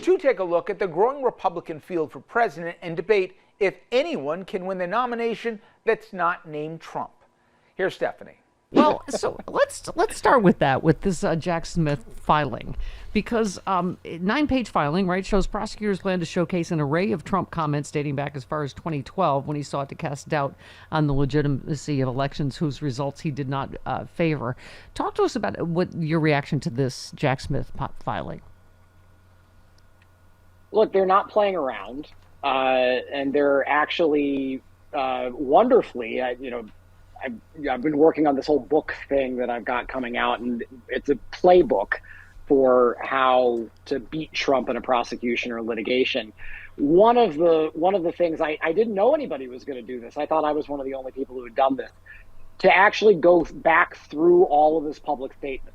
two take a look at the growing Republican field for president and debate if anyone can win the nomination that's not named Trump. Here's Stephanie. Well, so let's start with that, with this Jack Smith filing, because 9-page filing, right, shows prosecutors plan to showcase an array of Trump comments dating back as far as 2012 when he sought to cast doubt on the legitimacy of elections whose results he did not favor. Talk to us about what your reaction to this Jack Smith filing. Look, they're not playing around, and they're actually wonderfully, I've been working on this whole book thing that I've got coming out, and it's a playbook for how to beat Trump in a prosecution or litigation. One of the things I didn't know anybody was going to do this. I thought I was one of the only people who had done this. To actually go back through all of his public statements.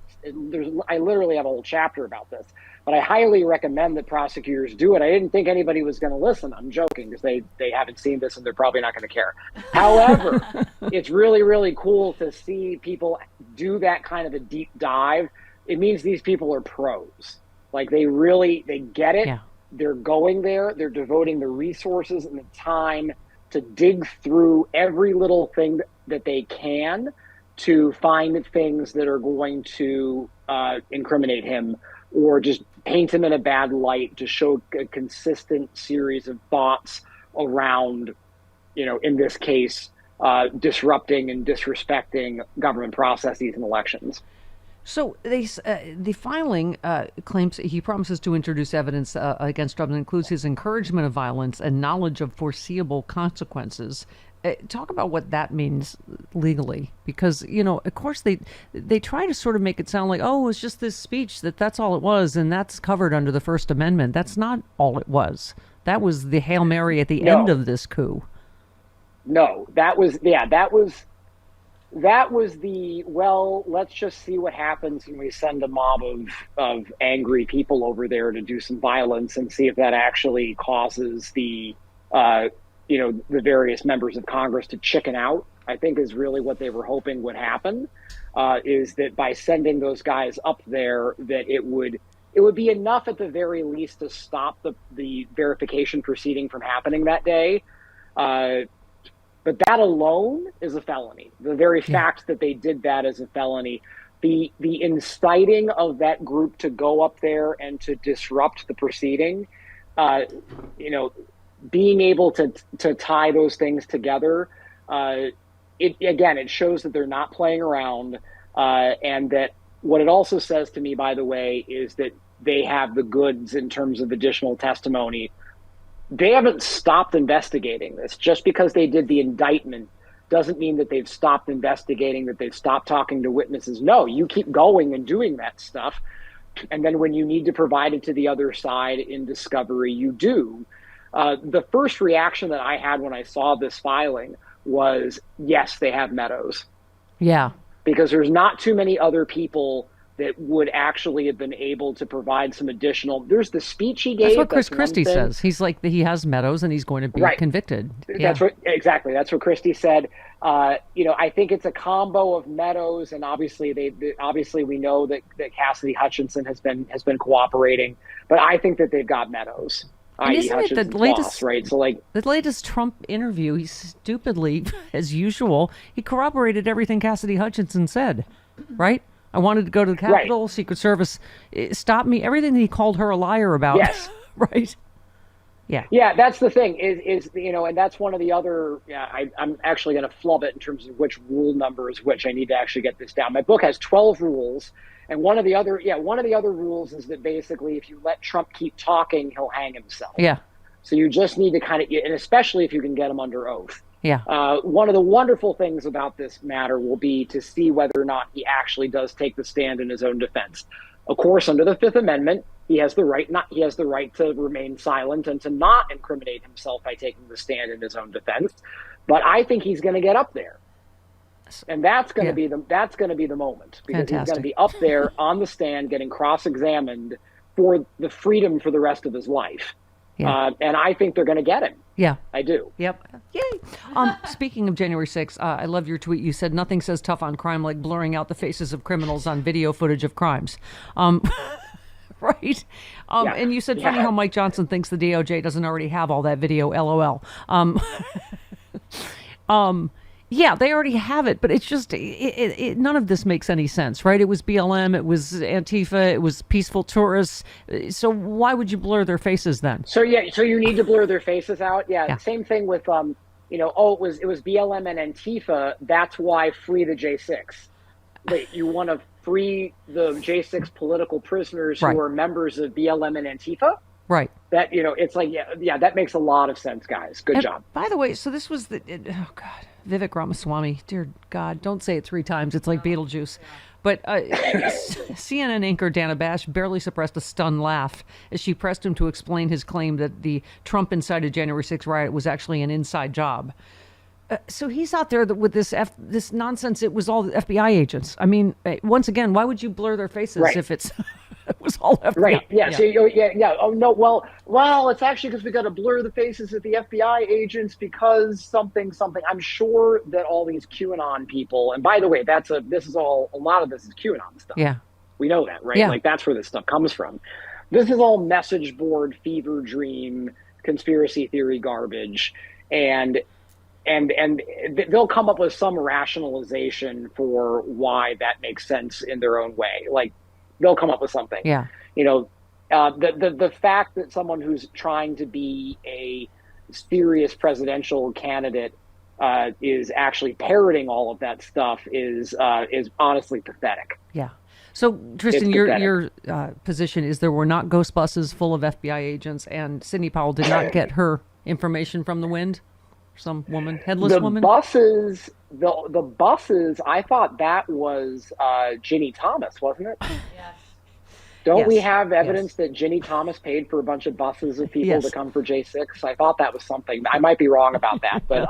I literally have a whole chapter about this, but I highly recommend that prosecutors do it. I didn't think anybody was going to listen. I'm joking because they haven't seen this and they're probably not going to care. However, it's really, really cool to see people do that kind of a deep dive. It means these people are pros. Like they get it. Yeah. They're going there. They're devoting the resources and the time to dig through every little thing that they can to find things that are going to incriminate him or just paint him in a bad light, to show a consistent series of thoughts around, in this case, disrupting and disrespecting government processes and elections. So the filing claims he promises to introduce evidence against Trump that includes his encouragement of violence and knowledge of foreseeable consequences. Talk about what that means legally, because, of course, they try to sort of make it sound like, oh, it's just this speech, that's all it was, and that's covered under the First Amendment. That's not all it was. That was the Hail Mary at the end of this coup. No, that was the, well, let's just see what happens when we send a mob of angry people over there to do some violence and see if that actually causes the the various members of Congress to chicken out, I think is really what they were hoping would happen, is that by sending those guys up there, that it would be enough at the very least to stop the verification proceeding from happening that day. But that alone is a felony. The very fact that they did that is a felony. The inciting of that group to go up there and to disrupt the proceeding, being able to tie those things together, it shows that they're not playing around, and that what it also says to me, by the way, is that they have the goods in terms of additional testimony. They haven't stopped investigating this. Just because they did the indictment doesn't mean that they've stopped investigating, that they've stopped talking to witnesses. No, you keep going and doing that stuff. And then when you need to provide it to the other side in discovery, you do. The first reaction that I had when I saw this filing was, yes, they have Meadows. Yeah. Because there's not too many other people that would actually have been able to provide some additional. There's the speech he gave. That's what Chris Christie says. He's like, he has Meadows and he's going to be convicted. That's exactly. That's what Christie said. I think it's a combo of Meadows, and obviously we know that Cassidy Hutchinson has been cooperating, but I think that they've got Meadows. And isn't it the latest, boss, right? So the latest Trump interview, he stupidly, as usual, he corroborated everything Cassidy Hutchinson said, right? I wanted to go to the Capitol, right. Secret Service stopped me. Everything that he called her a liar about. Yes. Right. Yeah. Yeah, that's the thing is and that's one of the other, I'm actually going to flub it in terms of which rule number is which. I need to actually get this down. My book has 12 rules. And one of the other rules is that basically if you let Trump keep talking, he'll hang himself. Yeah. So you just need to and especially if you can get him under oath. Yeah. One of the wonderful things about this matter will be to see whether or not he actually does take the stand in his own defense. Of course, under the Fifth Amendment, he has the right to remain silent and to not incriminate himself by taking the stand in his own defense. But I think he's going to get up there. And that's going to be the moment, because Fantastic. He's going to be up there on the stand getting cross-examined for the freedom for the rest of his life. Yeah. And I think they're going to get him. Yeah. I do. Yep. Yay. Speaking of January 6th, I love your tweet. You said nothing says tough on crime like blurring out the faces of criminals on video footage of crimes. Right. And you said, funny how Mike Johnson thinks the DOJ doesn't already have all that video, LOL. Yeah, they already have it, but it's just, none of this makes any sense, right? It was BLM, it was Antifa, it was peaceful tourists. So why would you blur their faces then? So you need to blur their faces out. Yeah. Same thing with, it was BLM and Antifa. That's why free the J6. Wait, you want to free the J6 political prisoners who are members of BLM and Antifa? Right. That, it's like, that makes a lot of sense, guys. Good job. By the way, so this was oh God, Vivek Ramaswamy. Dear God, don't say it 3 times. It's like Beetlejuice. But CNN anchor Dana Bash barely suppressed a stunned laugh as she pressed him to explain his claim that the Trump-incited January 6th riot was actually an inside job. So he's out there with this nonsense. It was all FBI agents. I mean, once again, why would you blur their faces if it was all FBI? Right. Yeah. So Oh no. Well, it's actually because we got to blur the faces of the FBI agents because something. I'm sure that all these QAnon people. And by the way, a lot of this is QAnon stuff. Yeah. We know that, right? Yeah. Like that's where this stuff comes from. This is all message board fever dream conspiracy theory garbage, and they'll come up with some rationalization for why that makes sense in their own way. Like they'll come up with something. Yeah. The fact that someone who's trying to be a serious presidential candidate is actually parroting all of that stuff is honestly pathetic. Yeah. So, Tristan, your position is there were not ghost buses full of FBI agents, and Sidney Powell did not get her information from the wind? Some woman, headless woman? The buses, I thought that was Ginny Thomas, wasn't it? Yes. Don't we have evidence that Ginny Thomas paid for a bunch of buses of people to come for J6? I thought that was something. I might be wrong about that, but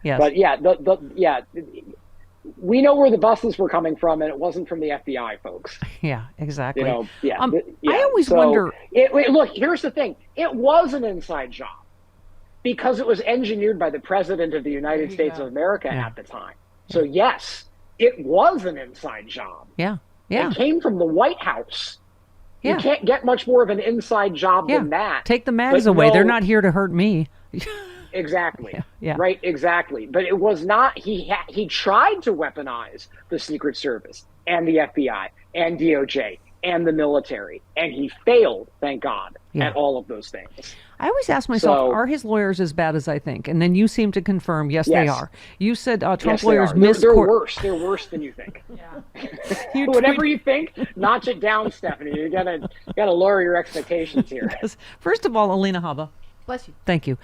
but yeah, we know where the buses were coming from, and it wasn't from the FBI, folks. Yeah, exactly. I always wonder. Look, here's the thing: it was an inside job because it was engineered by the President of the United States of America at the time. So yes, it was an inside job. Yeah. It came from the White House. You can't get much more of an inside job than that. Take the mags away. They're not here to hurt me. Exactly. Right. Exactly. But it was not. He tried to weaponize the Secret Service and the FBI and DOJ and the military, and he failed. Thank God at all of those things. I always ask myself, are his lawyers as bad as I think? And then you seem to confirm, yes. They are. You said Trump lawyers missed They're court. worse. They're worse than you think. Whatever you think, notch it down, Stephanie. You gotta lower your expectations here. First of all, Alina Habba. Bless you. Thank you.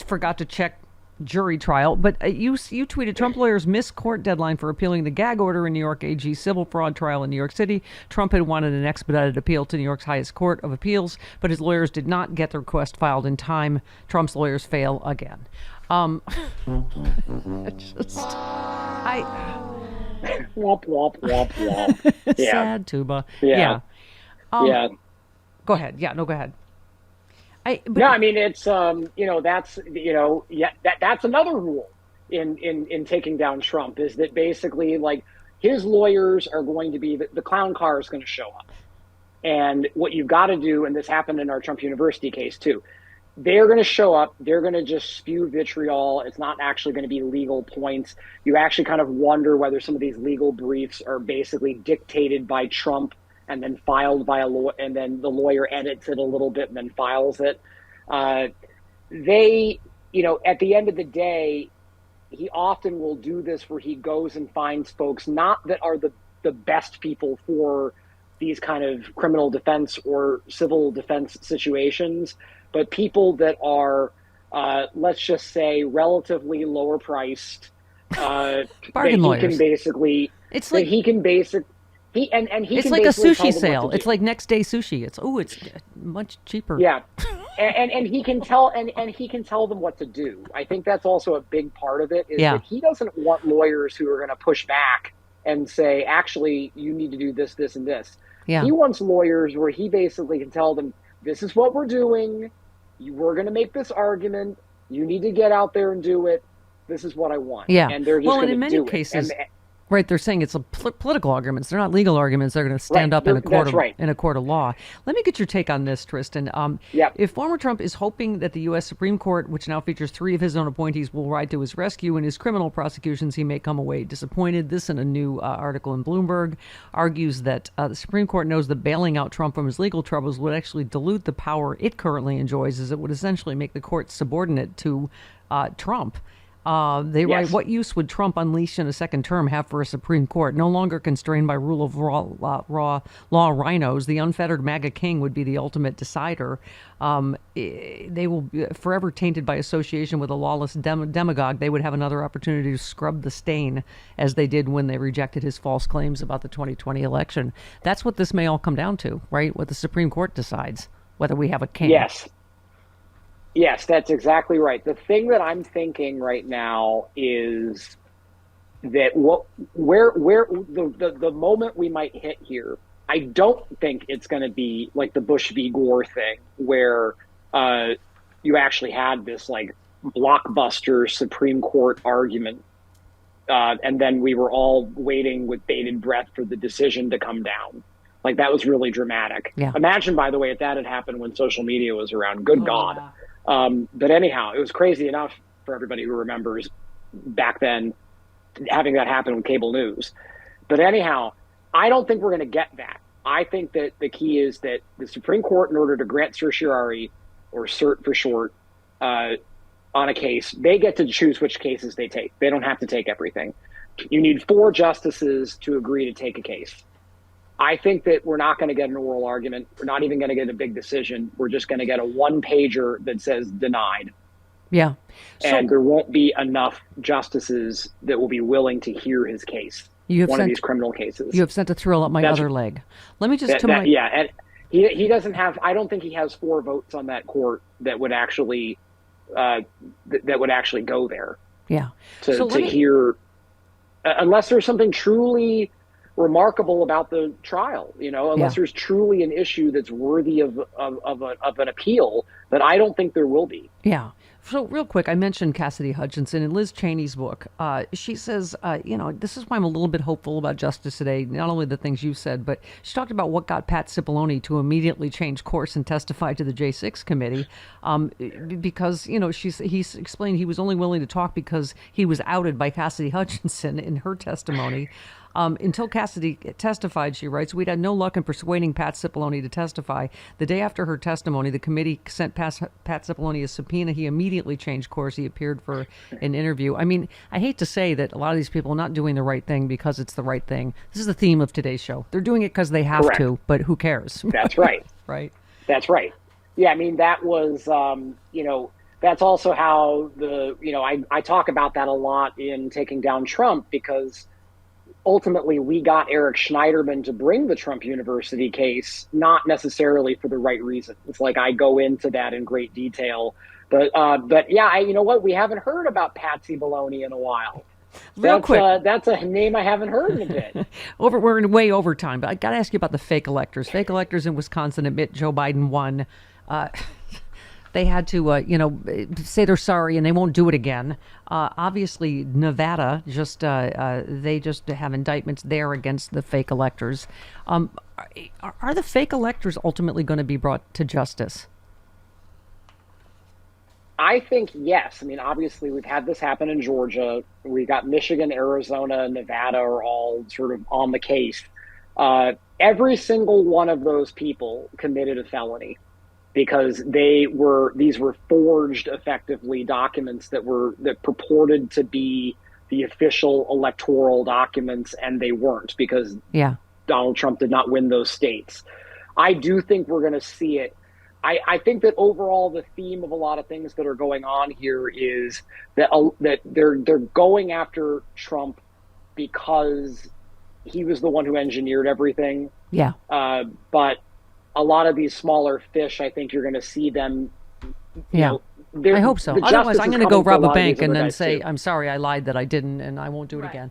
Forgot to check jury trial, but you tweeted Trump lawyers missed court deadline for appealing the gag order in New York AG civil fraud trial in New York City. Trump had wanted an expedited appeal to New York's highest court of appeals, but his lawyers did not get the request filed in time. Trump's lawyers fail again. Womp womp womp womp. Sad tuba. Yeah. Go ahead. Yeah, no, go ahead. I mean, it's that's another rule in taking down Trump is that basically like his lawyers are going to be the clown car is going to show up, and what you've got to do, and this happened in our Trump University case too, they're going to show up, they're going to just spew vitriol. It's not actually going to be legal points. You actually kind of wonder whether some of these legal briefs are basically dictated by Trump and then filed by a lawyer, and then the lawyer edits it a little bit and then files it. At the end of the day, he often will do this where he goes and finds folks not that are the best people for these kind of criminal defense or civil defense situations, but people that are, let's just say, relatively lower priced. Bargain lawyers. It's like it's like a sushi sale. It's like next day sushi. It's much cheaper. Yeah, and he can tell he can tell them what to do. I think that's also a big part of it. Is that he doesn't want lawyers who are going to push back and say, actually, you need to do this, this, and this. Yeah. He wants lawyers where he basically can tell them, this is what we're doing. We're going to make this argument. You need to get out there and do it. This is what I want. Yeah. And they're just going to do in many cases. Right, they're saying it's a political arguments. They're not legal arguments. They're going to stand up in a court of law. Let me get your take on this, Tristan. If former Trump is hoping that the U.S. Supreme Court, which now features 3 of his own appointees, will ride to his rescue in his criminal prosecutions, he may come away disappointed. This, in a new article in Bloomberg, argues that the Supreme Court knows that bailing out Trump from his legal troubles would actually dilute the power it currently enjoys, as it would essentially make the court subordinate to Trump. They write, what use would Trump unleash in a second term have for a Supreme Court? No longer constrained by rule of law rhinos, the unfettered MAGA king would be the ultimate decider. They will be forever tainted by association with a lawless demagogue. They would have another opportunity to scrub the stain, as they did when they rejected his false claims about the 2020 election. That's what this may all come down to, right? What the Supreme Court decides, whether we have a king. Yes, that's exactly right. The thing that I'm thinking right now is that the moment we might hit here, I don't think it's going to be like the Bush v. Gore thing, where you actually had this like blockbuster Supreme Court argument, and then we were all waiting with bated breath for the decision to come down. Like, that was really dramatic. Yeah. Imagine, by the way, if that had happened when social media was around. Good God. Yeah. But anyhow, it was crazy enough for everybody who remembers back then having that happen with cable news. But anyhow, I don't think we're going to get that. I think that the key is that the Supreme Court, in order to grant certiorari, or cert for short, on a case, they get to choose which cases they take. They don't have to take everything. You need 4 justices to agree to take a case. I think that we're not going to get an oral argument. We're not even going to get a big decision. We're just going to get a 1-pager that says denied. Yeah. And there won't be enough justices that will be willing to hear his case. One of these criminal cases. You have sent a thrill up my other leg. Let me just... and he doesn't have... I don't think he has 4 votes on that court that would actually go there. Yeah. To hear... unless there's something truly remarkable about the trial, unless there's truly an issue that's worthy of an appeal, that I don't think there will be. Yeah. So real quick, I mentioned Cassidy Hutchinson in Liz Cheney's book. She says, this is why I'm a little bit hopeful about justice today. Not only the things you said, but she talked about what got Pat Cipollone to immediately change course and testify to the J6 committee, because he explained he was only willing to talk because he was outed by Cassidy Hutchinson in her testimony. Until Cassidy testified, she writes, we'd had no luck in persuading Pat Cipollone to testify. The day after her testimony, the committee sent Pat Cipollone a subpoena. He immediately changed course. He appeared for an interview. I mean, I hate to say that a lot of these people are not doing the right thing because it's the right thing. This is the theme of today's show. They're doing it because they have to, but who cares? That's right. Right. That's right. Yeah, I mean, that was, that's also how I talk about that a lot in Taking Down Trump, because ultimately we got Eric Schneiderman to bring the Trump University case, not necessarily for the right reasons. It's like, I go into that in great detail, but yeah, you know what? We haven't heard about Patsy Baloney in a while. Real quick, that's a name I haven't heard in a bit. We're in way over time, but I got to ask you about the fake electors. Fake electors in Wisconsin admit Joe Biden won. They had to, say they're sorry and they won't do it again. Obviously, Nevada they just have indictments there against the fake electors. Are the fake electors ultimately going to be brought to justice? I think yes. I mean, obviously, we've had this happen in Georgia. We got Michigan, Arizona, Nevada are all sort of on the case. Every single one of those people committed a felony, because these were forged, effectively, documents that purported to be the official electoral documents, and they weren't, because Donald Trump did not win those states. I do think we're going to see it. I think that overall the theme of a lot of things that are going on here is that they're going after Trump because he was the one who engineered everything. Yeah. But a lot of these smaller fish, I think you're going to see them. I hope so. Otherwise, I'm going to go rob a bank and then say, I'm sorry, I lied that I didn't, and I won't do it again.